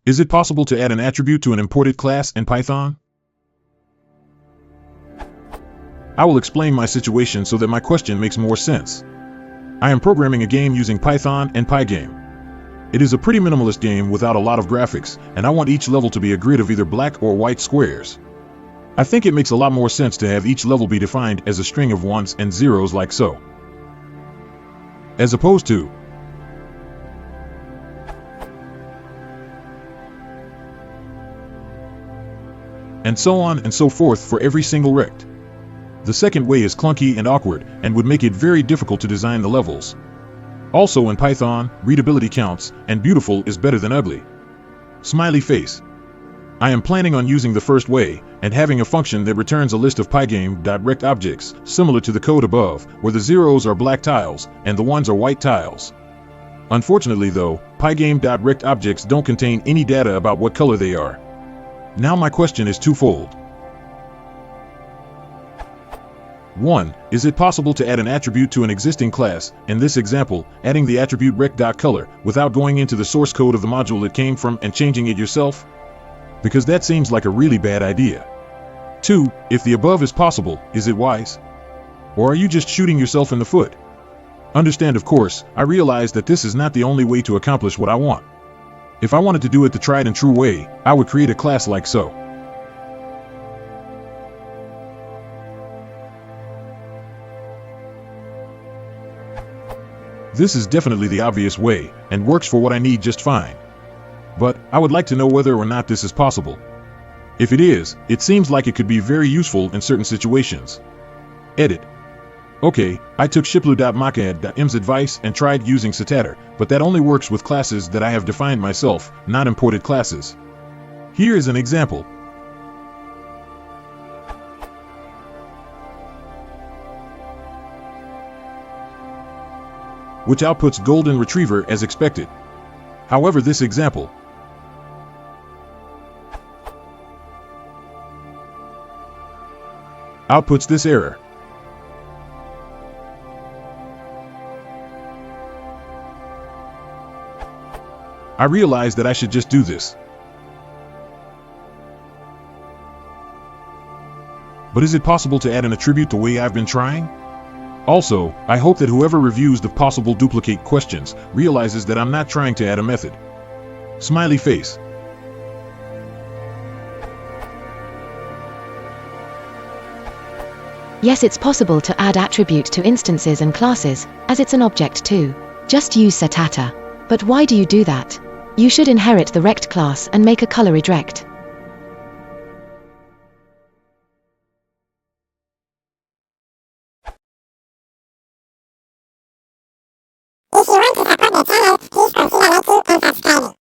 Is it possible to add an attribute to an imported class in Python? I will explain my situation so that my question makes more sense. I am programming a game using Python and pygame. It is a pretty minimalist game without a lot of graphics, and I want each level to be a grid of either black or white squares. I think it makes a lot more sense to have each level be defined as a string of ones and zeros like so, as opposed to and so on and so forth for every single rect. The second way is clunky and awkward and would make it very difficult to design the levels. Also in Python, readability counts, and beautiful is better than ugly. Smiley face. I am planning on using the first way and having a function that returns a list of pygame.rect objects similar to the code above, where the zeros are black tiles and the ones are white tiles. Unfortunately though, pygame.rect objects don't contain any data about what color they are. Now my question is twofold. 1. Is it possible to add an attribute to an existing class, in this example, adding the attribute rect.color, without going into the source code of the module it came from and changing it yourself? Because that seems like a really bad idea. 2. If the above is possible, is it wise? Or are you just shooting yourself in the foot? Understand, of course, I realize that this is not the only way to accomplish what I want. If I wanted to do it the tried and true way, I would create a class like so. This is definitely the obvious way, and works for what I need just fine. But I would like to know whether or not this is possible. If it is, it seems like it could be very useful in certain situations. Edit. Okay, I took shiplu.macad.m's advice and tried using citator, but that only works with classes that I have defined myself, not imported classes. Here is an example. Which outputs golden retriever as expected. However, this example outputs this error. I realize that I should just do this. But is it possible to add an attribute the way I've been trying? Also, I hope that whoever reviews the possible duplicate questions realizes that I'm not trying to add a method. Smiley face. Yes, it's possible to add attribute to instances and classes, as it's an object too. Just use citator. But why do you do that? You should inherit the rect class and make a colored rect. If you want to support the channel, please consider liking and subscribing.